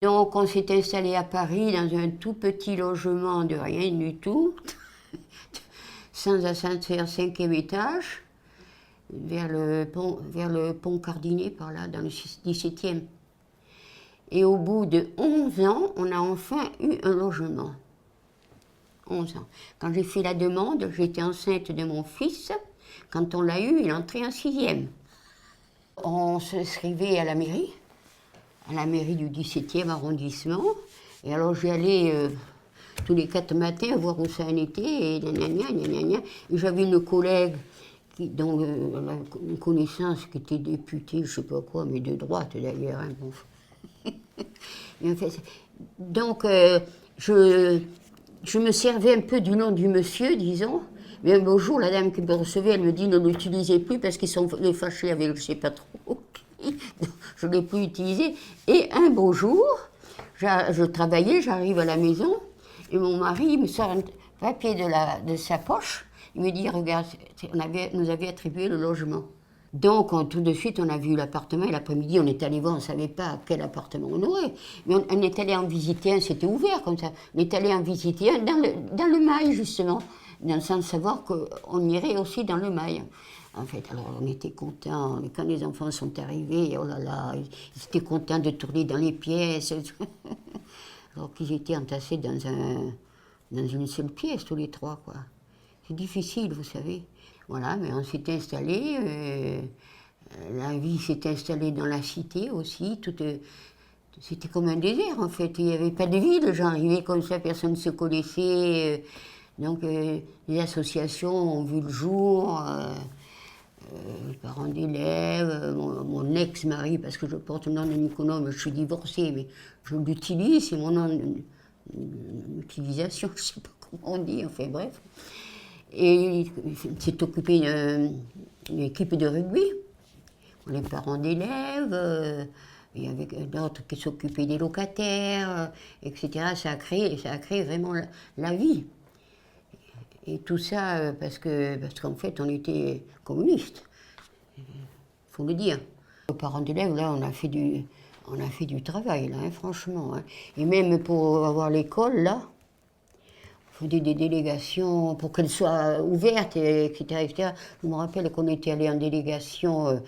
Donc on s'est installé à Paris dans un tout petit logement de rien du tout, sans ascenseur, 5e étage, vers le pont Cardinet, par là, dans le 17e. Et au bout de 11 ans, on a enfin eu un logement. 11 ans. Quand j'ai fait la demande, j'étais enceinte de mon fils. Quand on l'a eu, il entrait en 6e. On s'inscrivait à la mairie du 17e arrondissement. Et alors j'y allais tous les 4 matins voir où ça en était. Et j'avais une collègue dont une connaissance qui était députée, je ne sais pas quoi, mais de droite d'ailleurs. Hein, bon. Donc je me servais un peu du nom du monsieur, disons. Mais un beau jour, la dame qui me recevait, elle me dit ne l'utilisez plus parce qu'ils sont fâchés avec je ne sais pas trop. Je ne l'ai plus utilisé. Et un beau jour, je travaillais, j'arrive à la maison, et mon mari me sort un papier de sa poche. Il me dit regarde, nous avait attribué le logement. Donc, tout de suite, on a vu l'appartement et l'après-midi, on est allé voir, on ne savait pas quel appartement on aurait. Mais on est allé en visiter un, c'était ouvert comme ça. On est allé en visiter un dans le Mail, justement, sans savoir qu'on irait aussi dans le Mail. En fait, alors on était contents, mais quand les enfants sont arrivés, oh là là, ils étaient contents de tourner dans les pièces. Alors qu'ils étaient entassés dans une seule pièce, tous les trois, quoi. C'est difficile, vous savez. Voilà, mais on s'est installé, la vie s'est installée dans la cité aussi, c'était comme un désert en fait, il n'y avait pas de vie, les gens arrivaient comme ça, personne ne se connaissait, donc les associations ont vu le jour, les parents d'élèves, mon ex-mari, parce que je porte le nom de Nicolas, mais je suis divorcée, mais je l'utilise, c'est mon nom d'utilisation, je ne sais pas comment on dit, enfin bref. Et il s'est occupé d'une équipe de rugby, les parents d'élèves, il y avait d'autres qui s'occupaient des locataires, etc. Ça a créé vraiment la vie. Et tout ça parce qu'en fait, on était communistes, il faut le dire. Les parents d'élèves, là, on a fait du travail, là, hein, franchement. Hein. Et même pour avoir l'école, là, on faisait des délégations pour qu'elles soient ouvertes, etc., etc. Je me rappelle qu'on était allé en délégation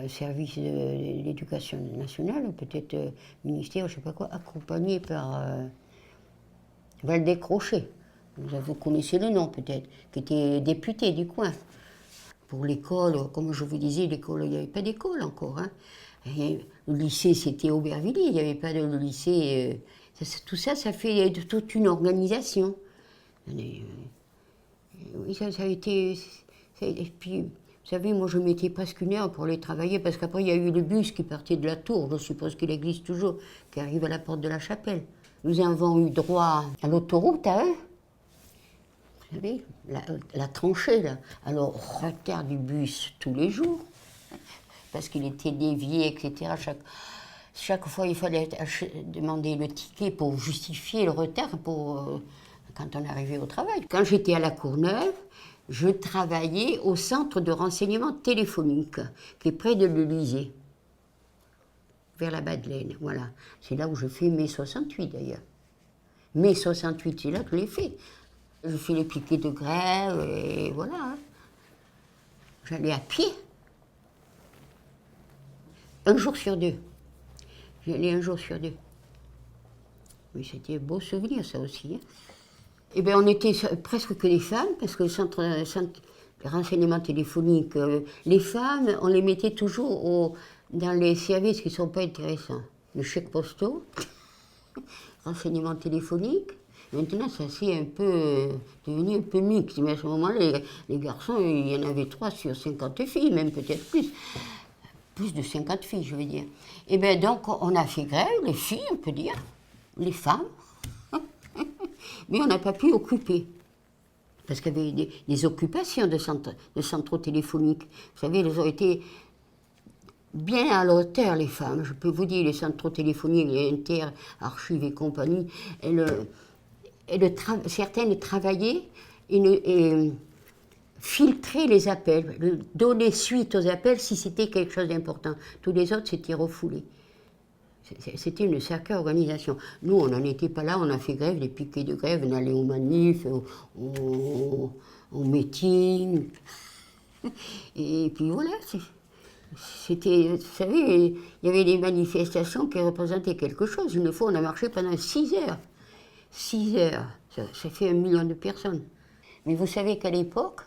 service de l'éducation nationale, peut-être ministère, je ne sais pas quoi, accompagné par Valdez Crochet. Vous connaissez le nom peut-être, qui était député du coin. Pour l'école, comme je vous disais, l'école, il n'y avait pas d'école encore. Hein. Et le lycée, c'était Aubervilliers, il n'y avait pas de lycée. Tout ça, ça fait toute une organisation. Oui, ça a été. Et puis, vous savez, moi, je mettais presque 1 heure pour aller travailler, parce qu'après, il y a eu le bus qui partait de la Tour, je suppose qu'il existe toujours, qui arrive à la porte de la Chapelle. Nous avons eu droit à l'autoroute à eux. Vous savez, la tranchée, là. Alors, retard du bus tous les jours, parce qu'il était dévié, etc. Chaque fois, il fallait demander le ticket pour justifier le retard quand on arrivait au travail. Quand j'étais à La Courneuve, je travaillais au centre de renseignement téléphonique, qui est près de l'Élysée, vers la Madeleine. Voilà. C'est là où je fais mai 68 d'ailleurs. Mai 68, c'est là que je l'ai fait. Je fais les piquets de grève et voilà. Hein. J'allais à pied. 1 jour sur 2. J'allais 1 jour sur 2. Mais c'était un beau souvenir, ça aussi. Hein. Eh bien, on était presque que des femmes, parce que le centre de renseignement téléphonique, les femmes, on les mettait toujours dans les services qui ne sont pas intéressants. Les chèques postaux, renseignement téléphonique. Maintenant, ça s'est devenu un peu mixte. Mais à ce moment-là, les garçons, il y en avait 3 sur 50 filles, même peut-être plus. Plus de 50 filles, je veux dire. Et bien donc, on a fait grève, les filles, on peut dire, les femmes, mais on n'a pas pu occuper. Parce qu'il y avait des occupations de centraux téléphoniques. Vous savez, elles ont été bien à la hauteur, les femmes. Je peux vous dire, les centraux téléphoniques, les Inter, Archives et compagnie, certaines travaillaient et filtrer les appels, donner suite aux appels si c'était quelque chose d'important. Tous les autres, c'était refoulé. C'était une sacrée organisation. Nous, on n'en était pas là, on a fait grève, des piquets de grève, on allait aux manifs, aux meetings. Et puis voilà, c'était, vous savez, il y avait des manifestations qui représentaient quelque chose. Une fois, on a marché pendant 6 heures. 6 heures, ça fait 1 million de personnes. Mais vous savez qu'à l'époque,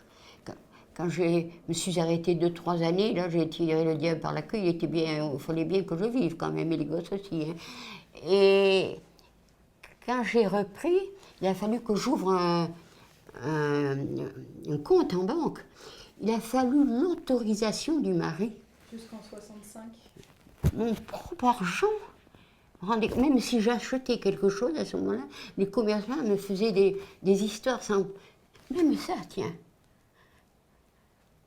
quand je me suis arrêtée 2-3 années, là j'ai tiré le diable par la queue, il fallait bien que je vive quand même, et les gosses aussi. Hein. Et quand j'ai repris, il a fallu que j'ouvre un compte en banque. Il a fallu l'autorisation du mari. Jusqu'en 65. Mon propre argent. Même si j'achetais quelque chose à ce moment-là, les commerçants me faisaient des histoires sans... Même ça, tiens.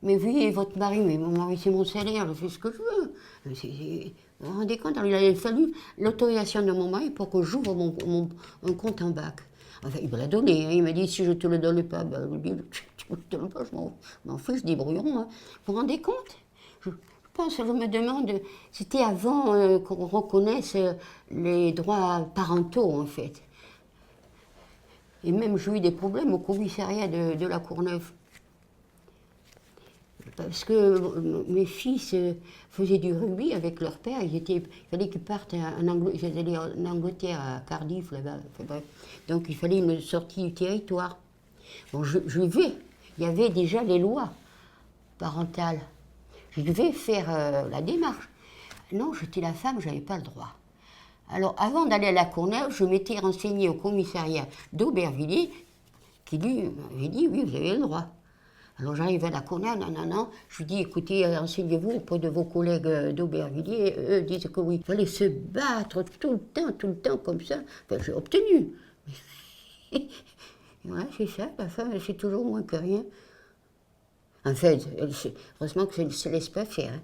Mais oui, votre mari, mais mon mari, c'est mon salaire, je fais ce que je veux. Vous vous rendez compte? Alors, il avait fallu l'autorisation de mon mari pour que j'ouvre un compte en banque. Enfin, il me l'a donné, hein. Il m'a dit, si je ne te le donne pas, ben, je lui dis, tu ne me le donnes pas, je m'en fiche, débrouillons. Hein. Vous vous rendez compte? Je me demande, c'était avant qu'on reconnaisse les droits parentaux, en fait. Et même, j'ai eu des problèmes au commissariat de la Courneuve. Parce que mes fils faisaient du rugby avec leur père, il fallait qu'ils partent en Angleterre, à Cardiff, là-bas. Enfin, bref. Donc il fallait une sortie du territoire. Bon, je vais, il y avait déjà les lois parentales. Je devais faire la démarche. Non, j'étais la femme, je n'avais pas le droit. Alors avant d'aller à la Courneuve, je m'étais renseignée au commissariat d'Aubervilliers, qui lui m'avait dit, oui, vous avez le droit. Alors j'arrive à la Courneuve, non. Je lui dis, écoutez, renseignez-vous auprès de vos collègues d'Aubervilliers. Eux disent que oui. Il fallait se battre tout le temps comme ça. Enfin, j'ai obtenu. Ouais, c'est ça, la femme, elle sait toujours moins que rien. En fait, heureusement que ça ne se laisse pas faire. Hein.